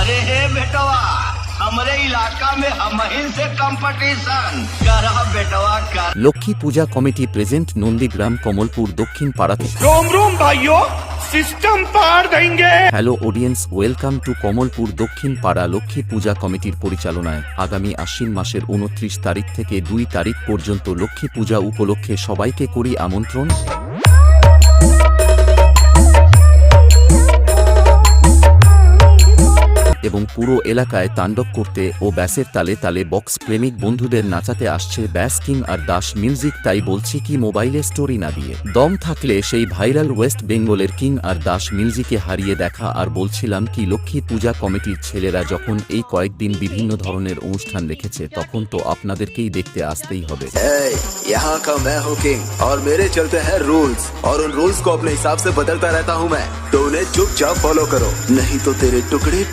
अरे हे बेटवा, हमरे इलाका में हमहिन से कंपटीशन करा बेटवा कर। লক্ষ্মী পূজা কমিটি প্রেজেন্ট নন্দীগ্রাম কমলপুর দক্ষিণ পাড়া থেকে। रोम रोम भाइयों, सिस्टम पार देंगे। Hello audience, welcome to Kamalpur দক্ষিণ পাড়া। লক্ষ্মী পূজা কমিটির পরিচালনায় আগামী আশ্বিন মাসের 29 তারিখ থেকে 2 তারিখ পর্যন্ত লক্ষ্মী পূজা উপলক্ষে সবাইকে করি আমন্ত্রণ। এবং পুরো এলাকায় তাণ্ডব করতে ও ব্যাসের তালে তালে বক্স প্রেমিক বন্ধুদের নাচাতে আসছে ব্যাস কিং আর দাস মিউজিক। তাই বলছি কি, মোবাইলে স্টোরি না দিয়ে দম থাকলে সেই ভাইরাল ওয়েস্ট বেঙ্গলের কিং আর দাস মিউজিকে হারিয়ে দেখা। আর বলছিলাম কি, লক্ষ্মী পূজা কমিটির ছেলেরা যখন এই কয়েকদিন বিভিন্ন ধরনের অনুষ্ঠান রেখেছে, তখন তো আপনাদেরকেই দেখতে আসতেই হবে। यहाँ का मैं हूँ किंग और मेरे चलते हैं रूल्स, और उन रूल्स को अपने हिसाब से बदलता रहता हूँ मैं, तो उन्हें चुपचाप फॉलो करो, नहीं तो तेरे टुकड़े